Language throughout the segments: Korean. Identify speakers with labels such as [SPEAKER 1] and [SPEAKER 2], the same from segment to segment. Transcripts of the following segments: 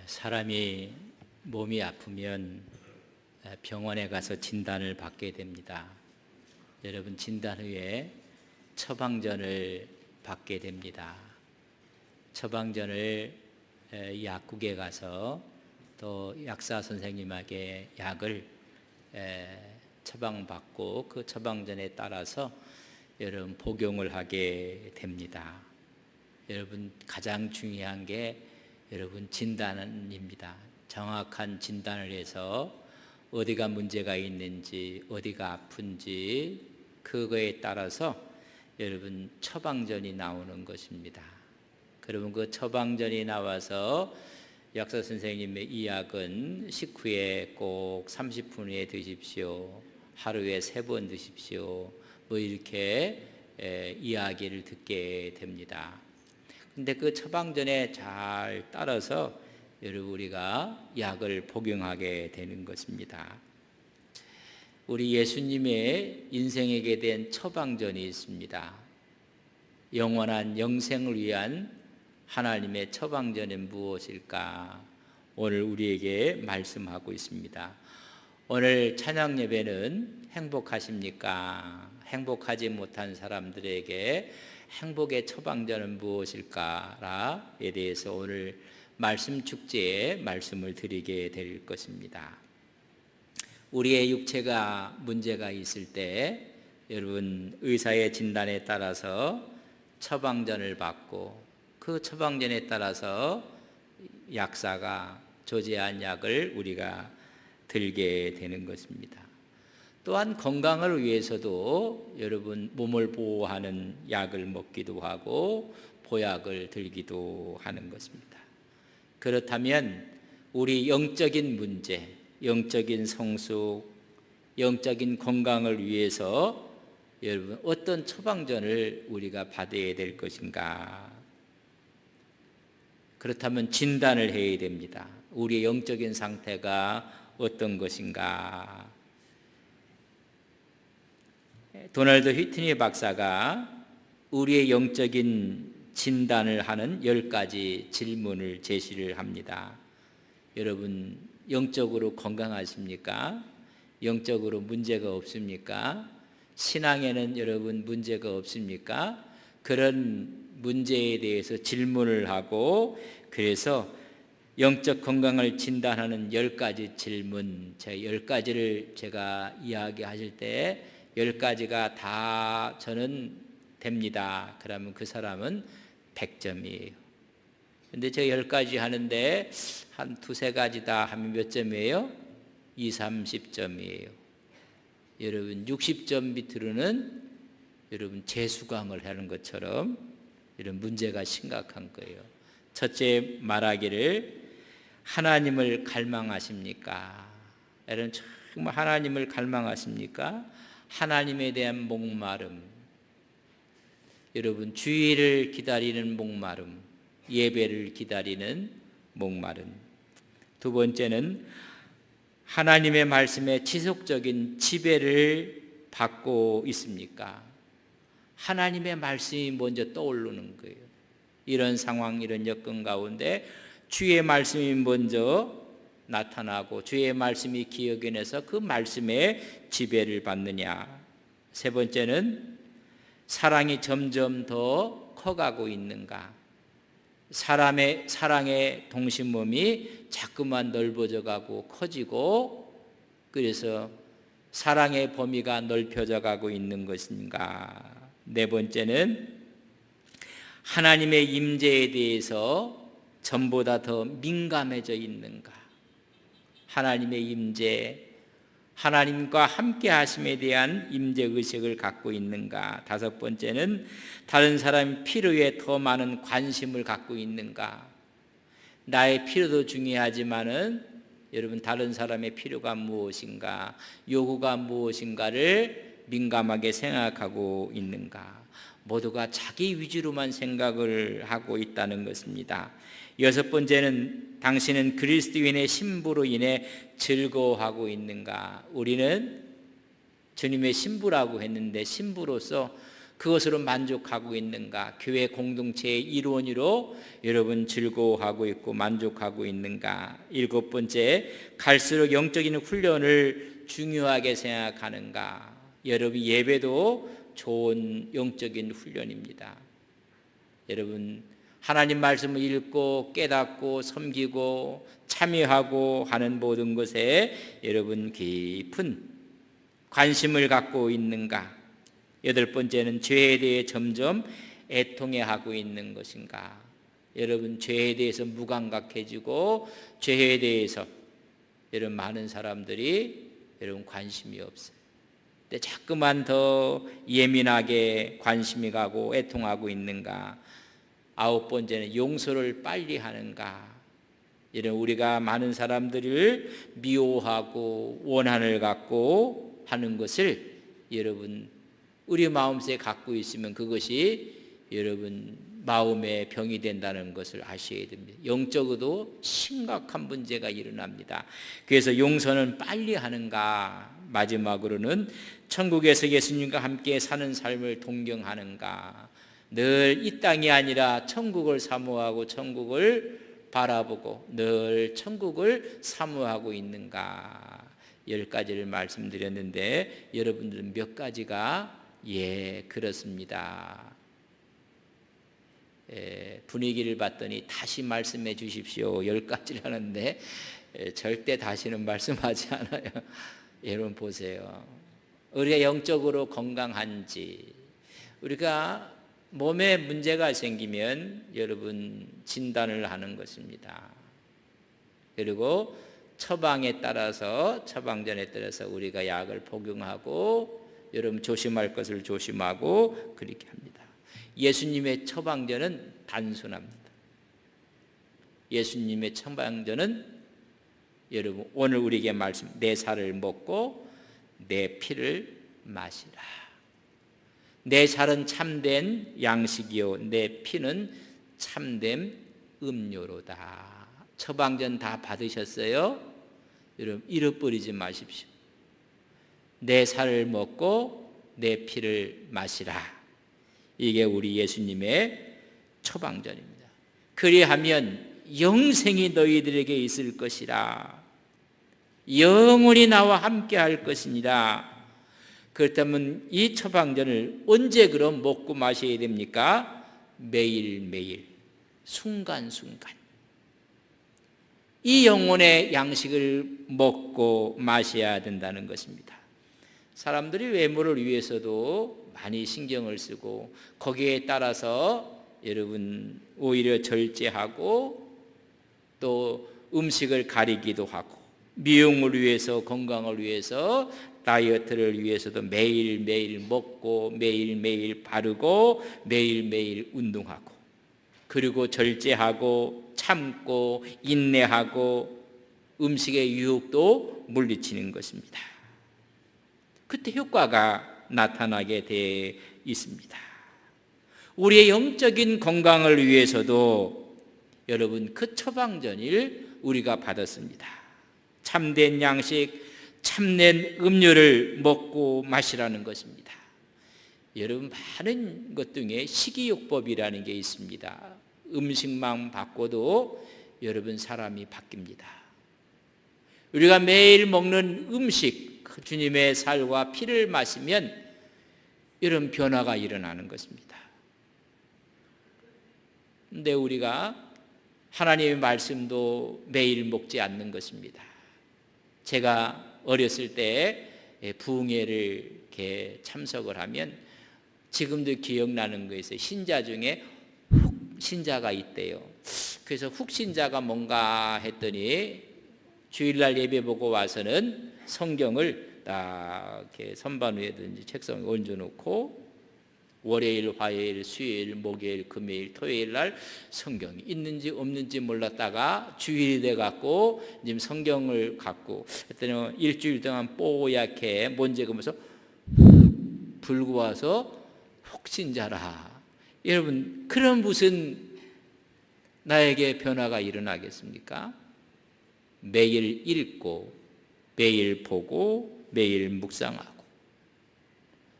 [SPEAKER 1] 사람이 몸이 아프면 병원에 가서 진단을 받게 됩니다. 여러분, 진단 후에 처방전을 받게 됩니다. 처방전을 약국에 가서 또 약사 선생님에게 약을 처방받고 그 처방전에 따라서 여러분 복용을 하게 됩니다. 여러분, 가장 중요한 게 여러분 진단입니다. 정확한 진단을 해서 어디가 문제가 있는지, 어디가 아픈지 그거에 따라서 여러분 처방전이 나오는 것입니다. 그러면 그 처방전이 나와서 약사 선생님의 이 약은 식후에 꼭 30분 후에 드십시오. 하루에 3번 드십시오. 뭐 이렇게 이야기를 듣게 됩니다. 근데 그 처방전에 잘 따라서 여러분 우리가 약을 복용하게 되는 것입니다. 우리 예수님의 인생에게 된 처방전이 있습니다. 영원한 영생을 위한 하나님의 처방전은 무엇일까? 오늘 우리에게 말씀하고 있습니다. 오늘 찬양 예배는 행복하십니까? 행복하지 못한 사람들에게 행복의 처방전은 무엇일까에 대해서 오늘 말씀 축제에 말씀을 드리게 될 것입니다. 우리의 육체가 문제가 있을 때 여러분 의사의 진단에 따라서 처방전을 받고 그 처방전에 따라서 약사가 조제한 약을 우리가 들게 되는 것입니다. 또한 건강을 위해서도 여러분 몸을 보호하는 약을 먹기도 하고 보약을 들기도 하는 것입니다. 그렇다면 우리 영적인 문제, 영적인 성숙, 영적인 건강을 위해서 여러분 어떤 처방전을 우리가 받아야 될 것인가? 그렇다면 진단을 해야 됩니다. 우리의 영적인 상태가 어떤 것인가? 도널드 휘트니 박사가 우리의 영적인 진단을 하는 10가지 질문을 제시를 합니다. 여러분, 영적으로 건강하십니까? 영적으로 문제가 없습니까? 신앙에는 여러분 문제가 없습니까? 그런 문제에 대해서 질문을 하고 그래서 영적 건강을 진단하는 10가지 질문, 제 10가지를 제가 이야기하실 때 10가지가 다 저는 됩니다. 그러면 그 사람은 100점이에요. 근데 저 10가지 하는데 한 2-3가지 다 하면 몇 점이에요? 20-30점이에요. 여러분 60점 밑으로는 여러분 재수강을 하는 것처럼 이런 문제가 심각한 거예요. 첫째 말하기를 하나님을 갈망하십니까? 여러분 정말 하나님을 갈망하십니까? 하나님에 대한 목마름, 여러분 주일을 기다리는 목마름, 예배를 기다리는 목마름. 두 번째는 하나님의 말씀에 지속적인 지배를 받고 있습니까? 하나님의 말씀이 먼저 떠오르는 거예요. 이런 상황, 이런 여건 가운데 주의 말씀이 먼저 나타나고 주의 말씀이 기억에 내서 그 말씀에 지배를 받느냐. 세 번째는 사랑이 점점 더 커가고 있는가. 사람의 사랑의 동심몸이 자꾸만 넓어져 가고 커지고 그래서 사랑의 범위가 넓혀져 가고 있는 것인가. 네 번째는 하나님의 임재에 대해서 전보다 더 민감해져 있는가. 하나님의 임재, 하나님과 함께 하심에 대한 임재 의식을 갖고 있는가. 다섯 번째는 다른 사람의 필요에 더 많은 관심을 갖고 있는가. 나의 필요도 중요하지만은 여러분 다른 사람의 필요가 무엇인가, 요구가 무엇인가를 민감하게 생각하고 있는가. 모두가 자기 위주로만 생각을 하고 있다는 것입니다. 여섯 번째는 당신은 그리스도인의 신부로 인해 즐거워하고 있는가. 우리는 주님의 신부라고 했는데 신부로서 그것으로 만족하고 있는가? 교회 공동체의 일원으로 여러분 즐거워하고 있고 만족하고 있는가? 7번째, 갈수록 영적인 훈련을 중요하게 생각하는가? 여러분 예배도 좋은 영적인 훈련입니다. 여러분 하나님 말씀을 읽고 깨닫고 섬기고 참여하고 하는 모든 것에 여러분 깊은 관심을 갖고 있는가? 8번째는 죄에 대해 점점 애통해하고 있는 것인가? 여러분 죄에 대해서 무감각해지고 죄에 대해서 여러분 많은 사람들이 여러분 관심이 없어요. 근데 자꾸만 더 예민하게 관심이 가고 애통하고 있는가? 9번째는 용서를 빨리 하는가? 이런 우리가 많은 사람들을 미워하고 원한을 갖고 하는 것을 여러분 우리 마음속에 갖고 있으면 그것이 여러분 마음의 병이 된다는 것을 아셔야 됩니다. 영적으로도 심각한 문제가 일어납니다. 그래서 용서는 빨리 하는가? 마지막으로는 천국에서 예수님과 함께 사는 삶을 동경하는가? 늘 이 땅이 아니라 천국을 사모하고 천국을 바라보고 늘 천국을 사모하고 있는가? 10가지를 말씀드렸는데 여러분들은 몇 가지가 그렇습니다. 분위기를 봤더니 다시 말씀해 주십시오. 10가지를 하는데 절대 다시는 말씀하지 않아요. 여러분 보세요. 우리가 영적으로 건강한지, 우리가 몸에 문제가 생기면 여러분 진단을 하는 것입니다. 그리고 처방에 따라서 처방전에 따라서 우리가 약을 복용하고 여러분 조심할 것을 조심하고 그렇게 합니다. 예수님의 처방전은 단순합니다. 예수님의 처방전은 여러분 오늘 우리에게 말씀, 내 살을 먹고 내 피를 마시라. 내 살은 참된 양식이요 내 피는 참된 음료로다. 처방전 다 받으셨어요? 여러분 잃어버리지 마십시오. 내 살을 먹고 내 피를 마시라. 이게 우리 예수님의 처방전입니다. 그리하면 영생이 너희들에게 있을 것이라. 영원히 나와 함께 할 것이니라. 그렇다면 이 처방전을 언제 그럼 먹고 마셔야 됩니까? 매일매일 순간순간 이 영혼의 양식을 먹고 마셔야 된다는 것입니다. 사람들이 외모를 위해서도 많이 신경을 쓰고 거기에 따라서 여러분 오히려 절제하고 또 음식을 가리기도 하고 미용을 위해서 건강을 위해서 다이어트를 위해서도 매일매일 먹고 매일매일 바르고 매일매일 운동하고 그리고 절제하고 참고 인내하고 음식의 유혹도 물리치는 것입니다. 그때 효과가 나타나게 되어 있습니다. 우리의 영적인 건강을 위해서도 여러분 그 처방전을 우리가 받았습니다. 참된 양식, 참된 음료를 먹고 마시라는 것입니다. 여러분 많은 것 중에 식이요법이라는 게 있습니다. 음식만 바꿔도 여러분 사람이 바뀝니다. 우리가 매일 먹는 음식, 주님의 살과 피를 마시면 이런 변화가 일어나는 것입니다. 그런데 우리가 하나님의 말씀도 매일 먹지 않는 것입니다. 제가 어렸을 때 부흥회를 이렇게 참석을 하면 지금도 기억나는 거 있어요. 신자 중에 훅신자가 있대요. 그래서 훅신자가 뭔가 했더니 주일날 예배 보고 와서는 성경을 딱 이렇게 선반 위에든지 책상에 얹어놓고 월요일, 화요일, 수요일, 목요일, 금요일, 토요일 날 성경이 있는지 없는지 몰랐다가 주일이 돼갖고 지금 성경을 갖고 했더니 일주일 동안 뽀얗게 먼지 그면서 불고 와서 혹신자라. 여러분 그런 무슨 나에게 변화가 일어나겠습니까? 매일 읽고 매일 보고 매일 묵상하고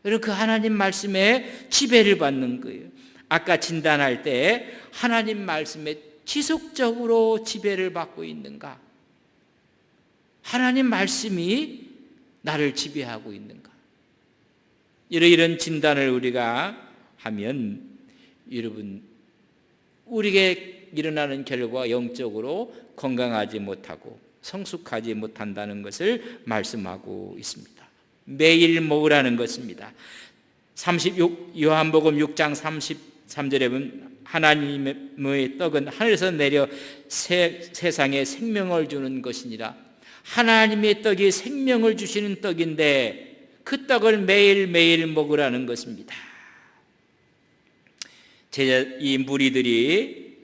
[SPEAKER 1] 여러분, 그 하나님 말씀에 지배를 받는 거예요. 아까 진단할 때 하나님 말씀에 지속적으로 지배를 받고 있는가? 하나님 말씀이 나를 지배하고 있는가? 이런 진단을 우리가 하면 여러분, 우리에게 일어나는 결과 영적으로 건강하지 못하고 성숙하지 못한다는 것을 말씀하고 있습니다. 매일 먹으라는 것입니다. 요한복음 6장 33절에 보면 하나님의 떡은 하늘에서 내려 세상에 생명을 주는 것이니라. 하나님의 떡이 생명을 주시는 떡인데 그 떡을 매일매일 먹으라는 것입니다. 이 무리들이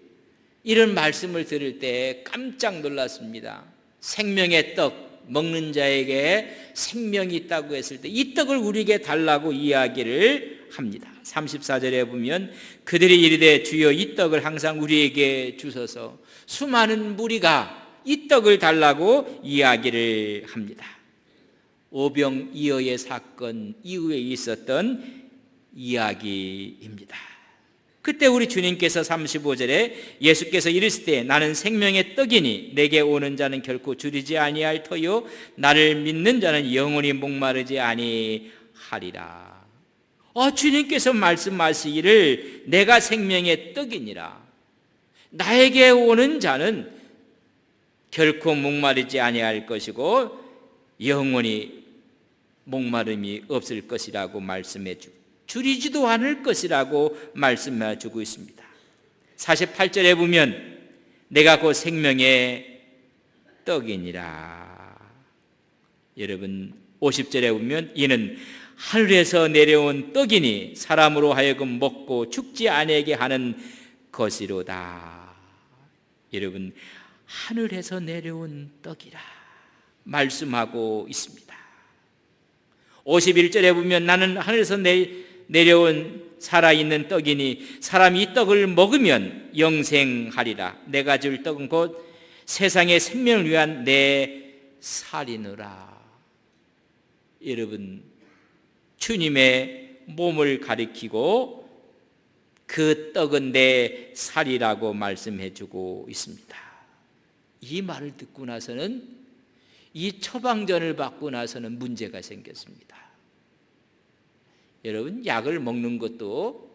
[SPEAKER 1] 이런 말씀을 들을 때 깜짝 놀랐습니다. 생명의 떡, 먹는 자에게 생명이 있다고 했을 때 이 떡을 우리에게 달라고 이야기를 합니다. 34절에 보면 그들이 이르되 주여 이 떡을 항상 우리에게 주소서. 수많은 무리가 이 떡을 달라고 이야기를 합니다. 오병이어의 사건 이후에 있었던 이야기입니다. 그때 우리 주님께서 35절에 예수께서 이르시되 나는 생명의 떡이니 내게 오는 자는 결코 줄이지 아니할 터요 나를 믿는 자는 영원히 목마르지 아니하리라. 주님께서 말씀하시기를 내가 생명의 떡이니라. 나에게 오는 자는 결코 목마르지 아니할 것이고 영원히 목마름이 없을 것이라고 말씀해 주고 줄이지도 않을 것이라고 말씀해 주고 있습니다. 48절에 보면 내가 곧 생명의 떡이니라. 여러분 50절에 보면 이는 하늘에서 내려온 떡이니 사람으로 하여금 먹고 죽지 아니하게 하는 것이로다. 여러분 하늘에서 내려온 떡이라 말씀하고 있습니다. 51절에 보면 나는 하늘에서 내려온 살아있는 떡이니 사람이 이 떡을 먹으면 영생하리라. 내가 줄 떡은 곧 세상의 생명을 위한 내 살이노라. 여러분 주님의 몸을 가리키고 그 떡은 내 살이라고 말씀해 주고 있습니다. 이 말을 듣고 나서는 이 처방전을 받고 나서는 문제가 생겼습니다. 여러분 약을 먹는 것도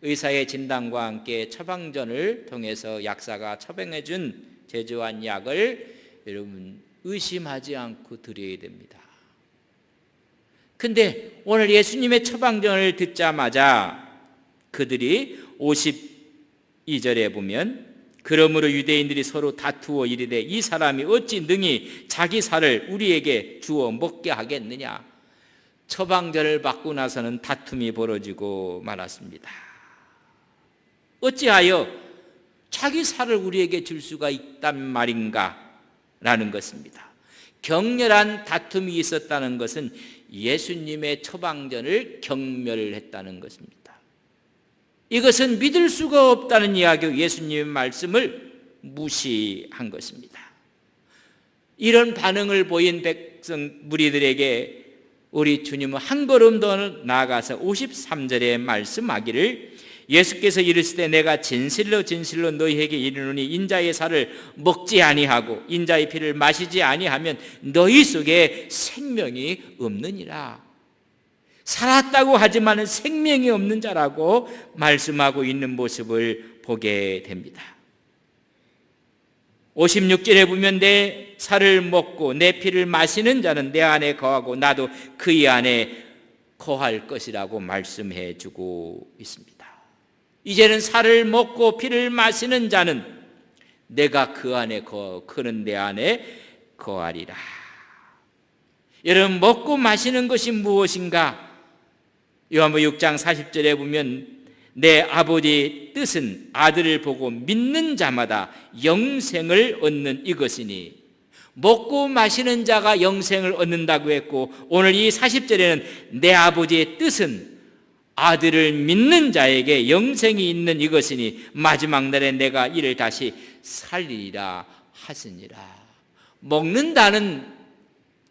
[SPEAKER 1] 의사의 진단과 함께 처방전을 통해서 약사가 처방해 준 제조한 약을 여러분 의심하지 않고 드려야 됩니다. 근데 오늘 예수님의 처방전을 듣자마자 그들이 52절에 보면 그러므로 유대인들이 서로 다투어 이르되 이 사람이 어찌 능히 자기 살을 우리에게 주어 먹게 하겠느냐. 처방전을 받고 나서는 다툼이 벌어지고 말았습니다. 어찌하여 자기 살을 우리에게 줄 수가 있단 말인가 라는 것입니다. 격렬한 다툼이 있었다는 것은 예수님의 처방전을 경멸했다는 것입니다. 이것은 믿을 수가 없다는 이야기로 예수님의 말씀을 무시한 것입니다. 이런 반응을 보인 백성 무리들에게 우리 주님은 한 걸음 더 나아가서 53절에 말씀하기를 예수께서 이르시되 내가 진실로 진실로 너희에게 이르노니 인자의 살을 먹지 아니하고 인자의 피를 마시지 아니하면 너희 속에 생명이 없느니라. 살았다고 하지만 생명이 없는 자라고 말씀하고 있는 모습을 보게 됩니다. 56절에 보면 내 살을 먹고 내 피를 마시는 자는 내 안에 거하고 나도 그의 안에 거할 것이라고 말씀해 주고 있습니다. 이제는 살을 먹고 피를 마시는 자는 내가 그 안에 거하고 그는 내 안에 거하리라. 여러분 먹고 마시는 것이 무엇인가? 요한복음 6장 40절에 보면 내 아버지의 뜻은 아들을 보고 믿는 자마다 영생을 얻는 이것이니 먹고 마시는 자가 영생을 얻는다고 했고 오늘 이 40절에는 내 아버지의 뜻은 아들을 믿는 자에게 영생이 있는 이것이니 마지막 날에 내가 이를 다시 살리리라 하시니라. 먹는다는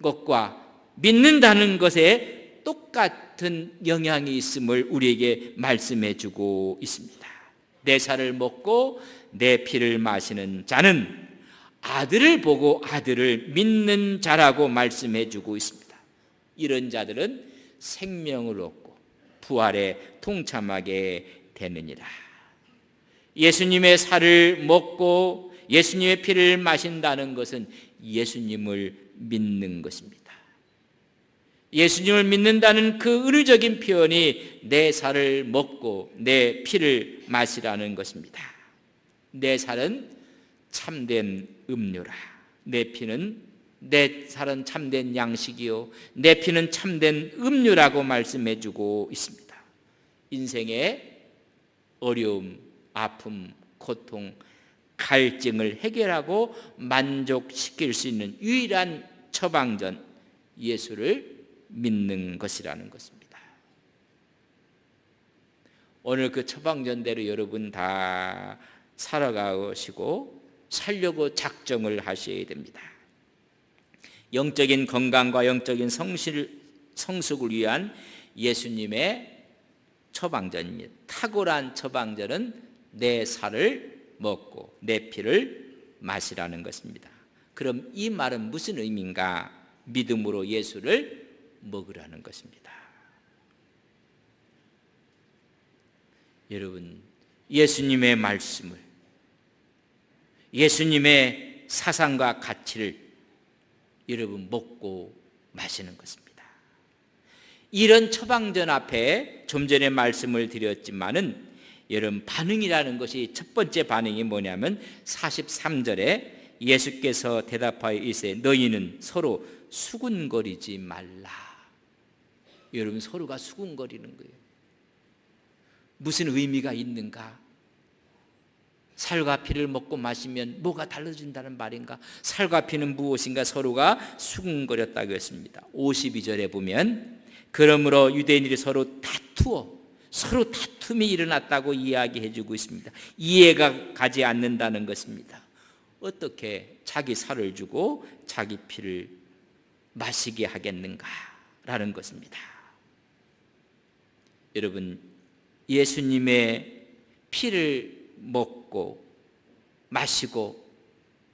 [SPEAKER 1] 것과 믿는다는 것에 똑같은 영향이 있음을 우리에게 말씀해 주고 있습니다. 내 살을 먹고 내 피를 마시는 자는 아들을 보고 아들을 믿는 자라고 말씀해 주고 있습니다. 이런 자들은 생명을 얻고 부활에 동참하게 되느니라. 예수님의 살을 먹고 예수님의 피를 마신다는 것은 예수님을 믿는 것입니다. 예수님을 믿는다는 그 은유적인 표현이 내 살을 먹고 내 피를 마시라는 것입니다. 내 살은 참된 음료라. 내 살은 참된 양식이요 내 피는 참된 음료라고 말씀해 주고 있습니다. 인생의 어려움, 아픔, 고통, 갈증을 해결하고 만족시킬 수 있는 유일한 처방전, 예수를 믿는 것이라는 것입니다. 오늘 그 처방전대로 여러분 다 살아가시고 살려고 작정을 하셔야 됩니다. 영적인 건강과 영적인 성숙을 위한 예수님의 처방전입니다. 탁월한 처방전은 내 살을 먹고 내 피를 마시라는 것입니다. 그럼 이 말은 무슨 의미인가? 믿음으로 예수를 먹으라는 것입니다. 여러분, 예수님의 말씀을, 예수님의 사상과 가치를 여러분 먹고 마시는 것입니다. 이런 처방전 앞에 좀 전에 말씀을 드렸지만은 여러분 반응이라는 것이 첫 번째 반응이 뭐냐면 43절에 예수께서 대답하여 이르시되 너희는 서로 수군거리지 말라. 여러분 서로가 수군거리는 거예요. 무슨 의미가 있는가? 살과 피를 먹고 마시면 뭐가 달라진다는 말인가? 살과 피는 무엇인가? 서로가 수군거렸다고 했습니다. 52절에 보면 그러므로 유대인들이 서로 다툼이 일어났다고 이야기해 주고 있습니다. 이해가 가지 않는다는 것입니다. 어떻게 자기 살을 주고 자기 피를 마시게 하겠는가라는 것입니다. 여러분, 예수님의 피를 먹고 마시고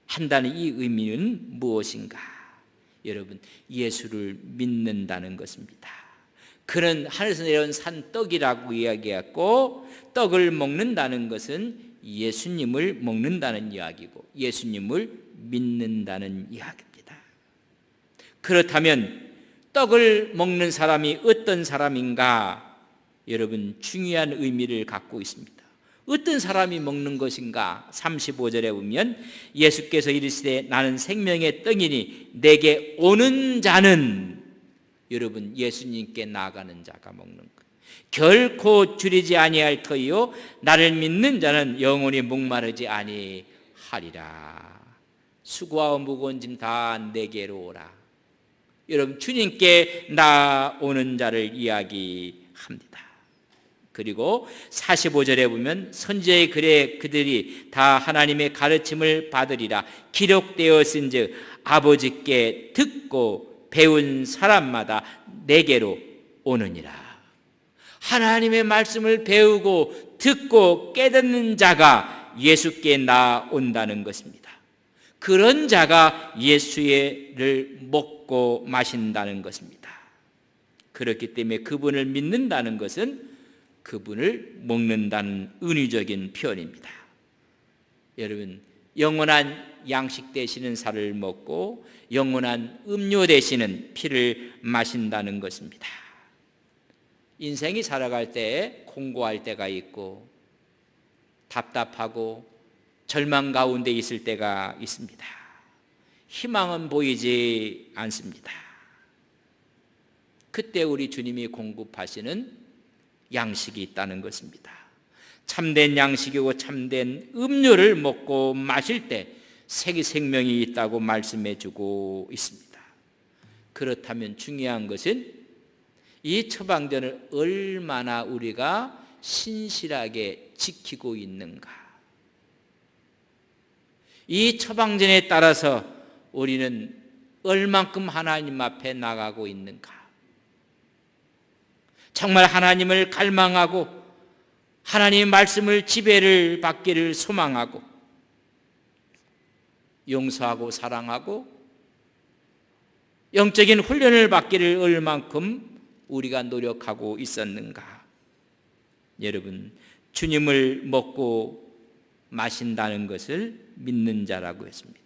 [SPEAKER 1] 한다는 이 의미는 무엇인가? 여러분, 예수를 믿는다는 것입니다. 그는 하늘에서 내려온 산떡이라고 이야기했고, 떡을 먹는다는 것은 예수님을 먹는다는 이야기고 예수님을 믿는다는 이야기입니다. 그렇다면 떡을 먹는 사람이 어떤 사람인가? 여러분, 중요한 의미를 갖고 있습니다. 어떤 사람이 먹는 것인가? 35절에 보면 예수께서 이르시되 나는 생명의 떡이니 내게 오는 자는, 여러분, 예수님께 나아가는 자가 먹는 것, 결코 줄이지 아니할 터이요 나를 믿는 자는 영원히 목마르지 아니하리라. 수고하고 무거운 짐 다 내게로 오라. 여러분, 주님께 나오는 자를 이야기합니다. 그리고 45절에 보면 선지자의 글에 그들이 다 하나님의 가르침을 받으리라. 기록되었은즉 아버지께 듣고 배운 사람마다 내게로 오느니라. 하나님의 말씀을 배우고 듣고 깨닫는 자가 예수께 나온다는 것입니다. 그런 자가 예수를 먹고 마신다는 것입니다. 그렇기 때문에 그분을 믿는다는 것은 그분을 먹는다는 은유적인 표현입니다. 여러분, 영원한 양식 되시는 살을 먹고 영원한 음료 되시는 피를 마신다는 것입니다. 인생이 살아갈 때 공고할 때가 있고 답답하고 절망 가운데 있을 때가 있습니다. 희망은 보이지 않습니다. 그때 우리 주님이 공급하시는 양식이 있다는 것입니다. 참된 양식이고 참된 음료를 먹고 마실 때 생명이 있다고 말씀해 주고 있습니다. 그렇다면 중요한 것은 이 처방전을 얼마나 우리가 신실하게 지키고 있는가. 이 처방전에 따라서 우리는 얼만큼 하나님 앞에 나가고 있는가. 정말 하나님을 갈망하고 하나님의 말씀을 지배를 받기를 소망하고 용서하고 사랑하고 영적인 훈련을 받기를 얼만큼 우리가 노력하고 있었는가? 여러분, 주님을 먹고 마신다는 것을 믿는 자라고 했습니다.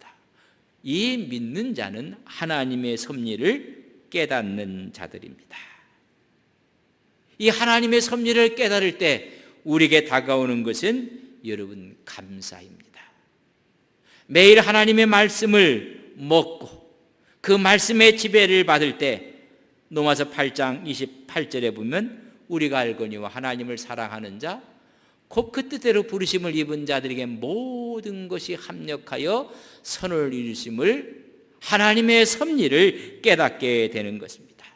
[SPEAKER 1] 이 믿는 자는 하나님의 섭리를 깨닫는 자들입니다. 이 하나님의 섭리를 깨달을 때 우리에게 다가오는 것은 여러분 감사입니다. 매일 하나님의 말씀을 먹고 그 말씀의 지배를 받을 때 로마서 8장 28절에 보면 우리가 알거니와 하나님을 사랑하는 자 곧 그 뜻대로 부르심을 입은 자들에게 모든 것이 합력하여 선을 이루심을 하나님의 섭리를 깨닫게 되는 것입니다.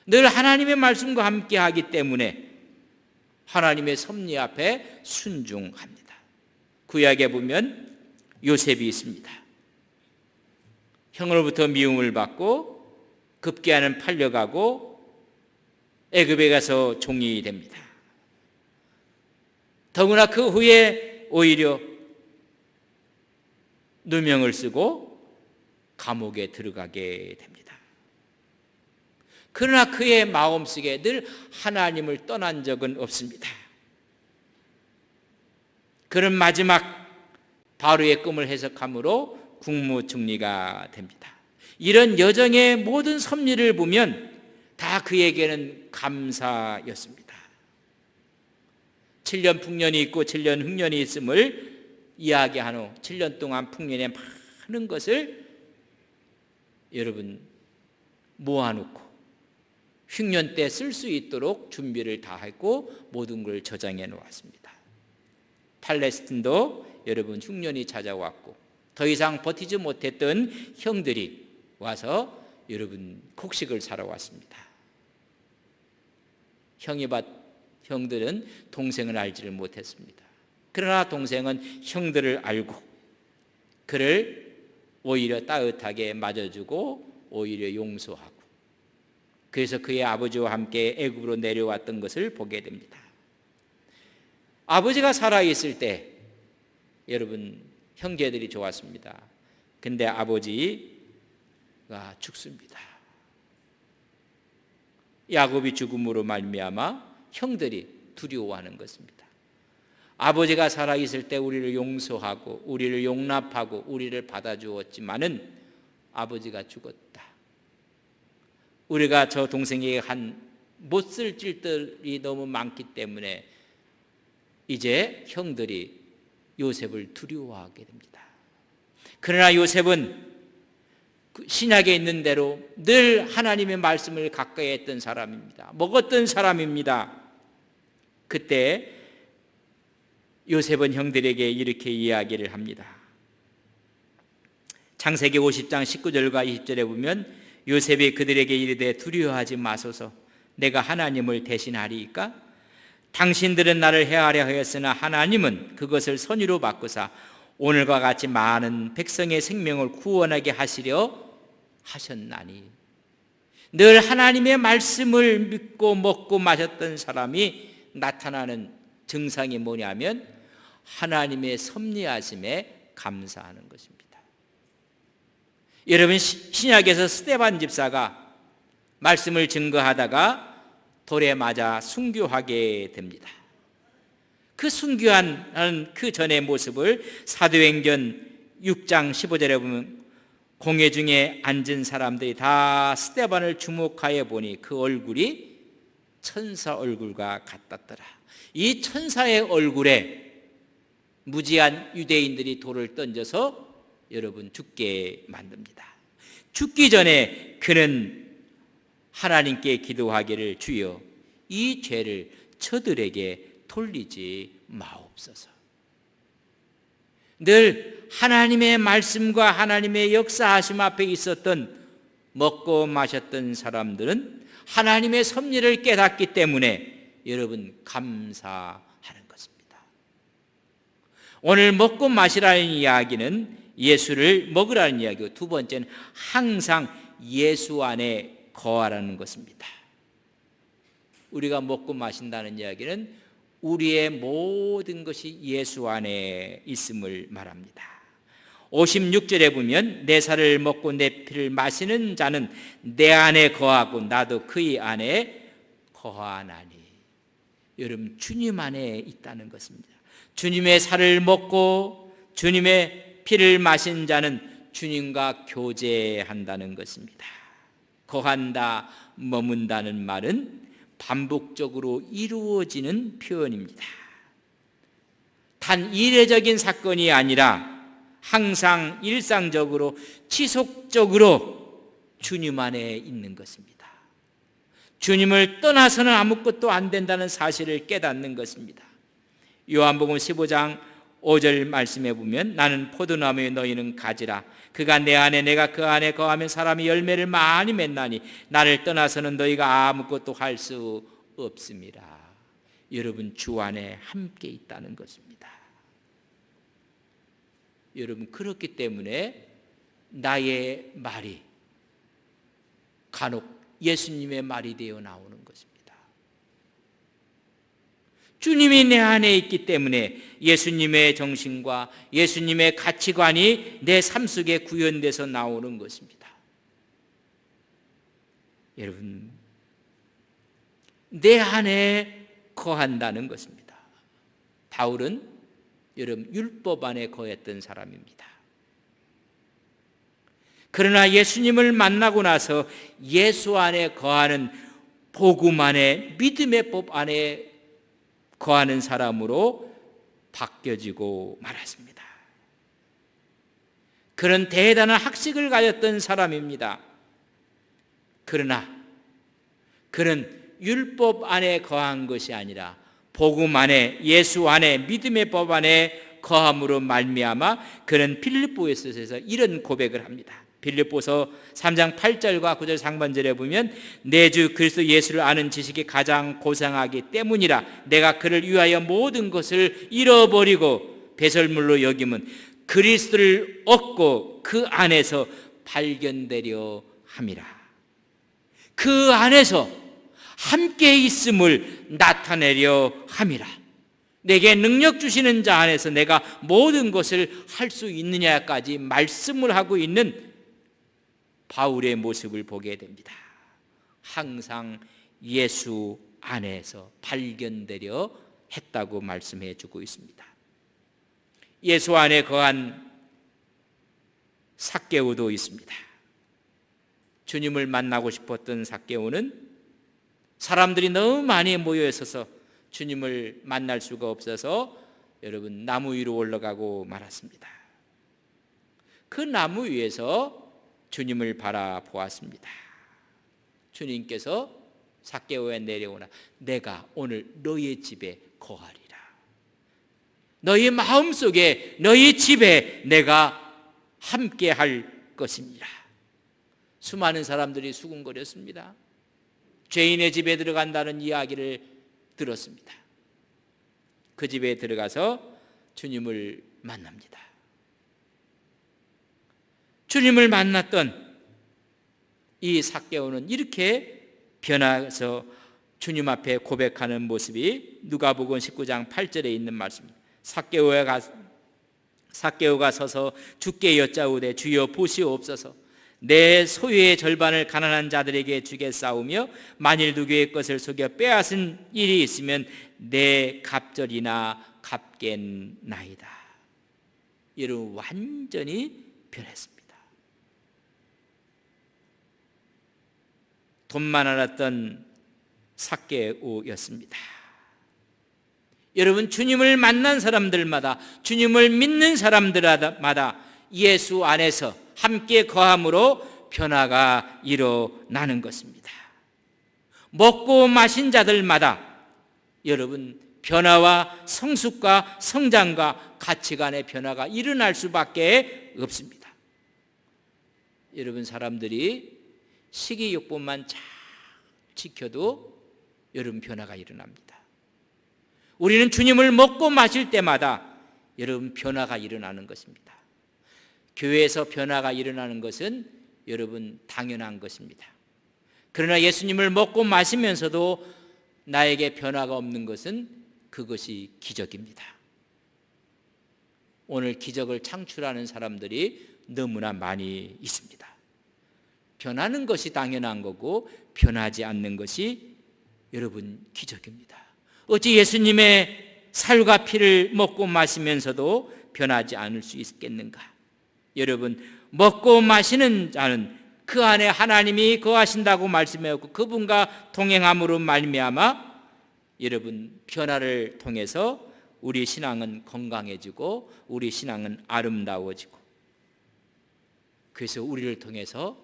[SPEAKER 1] 늘 하나님의 말씀과 함께 하기 때문에 하나님의 섭리 앞에 순종합니다. 구약에 보면 요셉이 있습니다. 형으로부터 미움을 받고 급기야는 팔려가고 애굽에 가서 종이 됩니다. 더구나 그 후에 오히려 누명을 쓰고 감옥에 들어가게 됩니다. 그러나 그의 마음속에 늘 하나님을 떠난 적은 없습니다. 그런 마지막 바로의 꿈을 해석함으로 국무총리가 됩니다. 이런 여정의 모든 섭리를 보면 다 그에게는 감사였습니다. 7년 풍년이 있고 7년 흉년이 있음을 이야기한 후 7년 동안 풍년에 많은 것을 여러분 모아놓고 흉년 때 쓸 수 있도록 준비를 다 했고 모든 걸 저장해 놓았습니다. 팔레스틴도 여러분 흉년이 찾아왔고 더 이상 버티지 못했던 형들이 와서 여러분 곡식을 사러 왔습니다. 형들은 동생을 알지를 못했습니다. 그러나 동생은 형들을 알고 그를 오히려 따뜻하게 맞아주고 오히려 용서하고 그래서 그의 아버지와 함께 애굽으로 내려왔던 것을 보게 됩니다. 아버지가 살아있을 때 여러분 형제들이 좋았습니다. 근데 아버지가 죽습니다. 야곱이 죽음으로 말미암아 형들이 두려워하는 것입니다. 아버지가 살아있을 때 우리를 용서하고 우리를 용납하고 우리를 받아주었지만은 아버지가 죽었다. 우리가 저 동생에게 한 못쓸 짓들이 너무 많기 때문에 이제 형들이 요셉을 두려워하게 됩니다. 그러나 요셉은 신약에 있는 대로 늘 하나님의 말씀을 가까이 했던 사람입니다. 먹었던 사람입니다. 그때 요셉은 형들에게 이렇게 이야기를 합니다. 창세기 50장 19절과 20절에 보면 요셉이 그들에게 이르되 두려워하지 마소서 내가 하나님을 대신하리이까? 당신들은 나를 해하려 하였으나 하나님은 그것을 선의로 바꾸사 오늘과 같이 많은 백성의 생명을 구원하게 하시려 하셨나니. 늘 하나님의 말씀을 믿고 먹고 마셨던 사람이 나타나는 증상이 뭐냐면 하나님의 섭리하심에 감사하는 것입니다. 여러분 신약에서 스데반 집사가 말씀을 증거하다가 돌에 맞아 순교하게 됩니다. 그 순교한 그 전의 모습을 사도행전 6장 15절에 보면 공회 중에 앉은 사람들이 다 스데반을 주목하여 보니 그 얼굴이 천사 얼굴과 같았더라. 이 천사의 얼굴에 무지한 유대인들이 돌을 던져서 여러분 죽게 만듭니다. 죽기 전에 그는 하나님께 기도하기를 주여 이 죄를 저들에게 돌리지 마옵소서. 늘 하나님의 말씀과 하나님의 역사하심 앞에 있었던 먹고 마셨던 사람들은 하나님의 섭리를 깨닫기 때문에 여러분 감사하는 것입니다. 오늘 먹고 마시라는 이야기는 예수를 먹으라는 이야기고 두 번째는 항상 예수 안에 거하라는 것입니다. 우리가 먹고 마신다는 이야기는 우리의 모든 것이 예수 안에 있음을 말합니다. 56절에 보면 내 살을 먹고 내 피를 마시는 자는 내 안에 거하고 나도 그의 안에 거하나니. 여러분, 주님 안에 있다는 것입니다. 주님의 살을 먹고 주님의 피를 마신 자는 주님과 교제한다는 것입니다. 거한다, 머문다는 말은 반복적으로 이루어지는 표현입니다. 단 이례적인 사건이 아니라 항상 일상적으로 지속적으로 주님 안에 있는 것입니다. 주님을 떠나서는 아무것도 안 된다는 사실을 깨닫는 것입니다. 요한복음 15장 5절 말씀에 보면 나는 포도나무에 너희는 가지라. 그가 내 안에 내가 그 안에 거하면 사람이 열매를 많이 맺나니 나를 떠나서는 너희가 아무것도 할 수 없습니다. 여러분, 주 안에 함께 있다는 것입니다. 여러분, 그렇기 때문에 나의 말이 간혹 예수님의 말이 되어 나오는 것입니다. 주님이 내 안에 있기 때문에 예수님의 정신과 예수님의 가치관이 내 삶 속에 구현돼서 나오는 것입니다. 여러분, 내 안에 거한다는 것입니다. 바울은 여러분 율법 안에 거했던 사람입니다. 그러나 예수님을 만나고 나서 예수 안에 거하는 복음 안에, 믿음의 법 안에 거하는 사람으로 바뀌어지고 말았습니다. 그런 대단한 학식을 가졌던 사람입니다. 그러나 그는 율법 안에 거한 것이 아니라 복음 안에, 예수 안에, 믿음의 법 안에 거함으로 말미암아 그는 빌립보에서 이런 고백을 합니다. 빌립보서 3장 8절과 9절 상반절에 보면 내 주 그리스도 예수를 아는 지식이 가장 고상하기 때문이라 내가 그를 위하여 모든 것을 잃어버리고 배설물로 여김은 그리스도를 얻고 그 안에서 발견되려 함이라. 그 안에서 함께 있음을 나타내려 함이라. 내게 능력 주시는 자 안에서 내가 모든 것을 할 수 있느냐까지 말씀을 하고 있는 바울의 모습을 보게 됩니다. 항상 예수 안에서 발견되려 했다고 말씀해 주고 있습니다. 예수 안에 거한 삭개오도 있습니다. 주님을 만나고 싶었던 삭개오는 사람들이 너무 많이 모여 있어서 주님을 만날 수가 없어서 여러분 나무 위로 올라가고 말았습니다. 그 나무 위에서 주님을 바라보았습니다. 주님께서 삭개오에 내려오나 내가 오늘 너희 집에 거하리라. 너희 마음속에 너희 집에 내가 함께 할 것입니다. 수많은 사람들이 수군거렸습니다. 죄인의 집에 들어간다는 이야기를 들었습니다. 그 집에 들어가서 주님을 만납니다. 주님을 만났던 이 삭개오는 이렇게 변해서 주님 앞에 고백하는 모습이 누가복음 19장 8절에 있는 말씀입니다. 삭개오가 서서 주께 여짜오되 주여 보시옵소서 내 소유의 절반을 가난한 자들에게 주겠사오며 만일 누구의 것을 속여 빼앗은 일이 있으면 내 갑절이나 갚겠나이다. 여러분 완전히 변했습니다. 돈만 알았던 삭개오였습니다. 여러분 주님을 만난 사람들마다 주님을 믿는 사람들마다 예수 안에서 함께 거함으로 변화가 일어나는 것입니다. 먹고 마신 자들마다 여러분 변화와 성숙과 성장과 가치관의 변화가 일어날 수밖에 없습니다. 여러분 사람들이 식이요법만 잘 지켜도 여러분 변화가 일어납니다. 우리는 주님을 먹고 마실 때마다 여러분 변화가 일어나는 것입니다. 교회에서 변화가 일어나는 것은 여러분 당연한 것입니다. 그러나 예수님을 먹고 마시면서도 나에게 변화가 없는 것은 그것이 기적입니다. 오늘 기적을 창출하는 사람들이 너무나 많이 있습니다. 변하는 것이 당연한 거고 변하지 않는 것이 여러분 기적입니다. 어찌 예수님의 살과 피를 먹고 마시면서도 변하지 않을 수 있겠는가? 여러분, 먹고 마시는 자는 그 안에 하나님이 거하신다고 말씀하였고 그분과 동행함으로 말미암아 여러분 변화를 통해서 우리 신앙은 건강해지고 우리 신앙은 아름다워지고, 그래서 우리를 통해서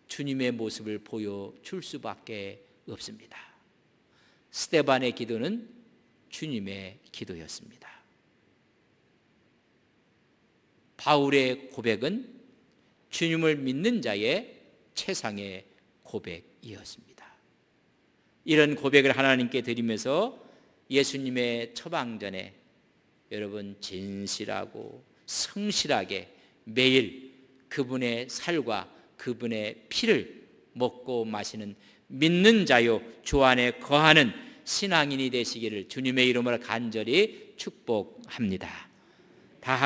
[SPEAKER 1] 주님의 모습을 보여줄 수밖에 없습니다. 스데반의 기도는 주님의 기도였습니다. 바울의 고백은 주님을 믿는 자의 최상의 고백이었습니다. 이런 고백을 하나님께 드리면서 예수님의 처방전에 여러분 진실하고 성실하게 매일 그분의 살과 그분의 피를 먹고 마시는 믿는 자요 주 안에 거하는 신앙인이 되시기를 주님의 이름으로 간절히 축복합니다.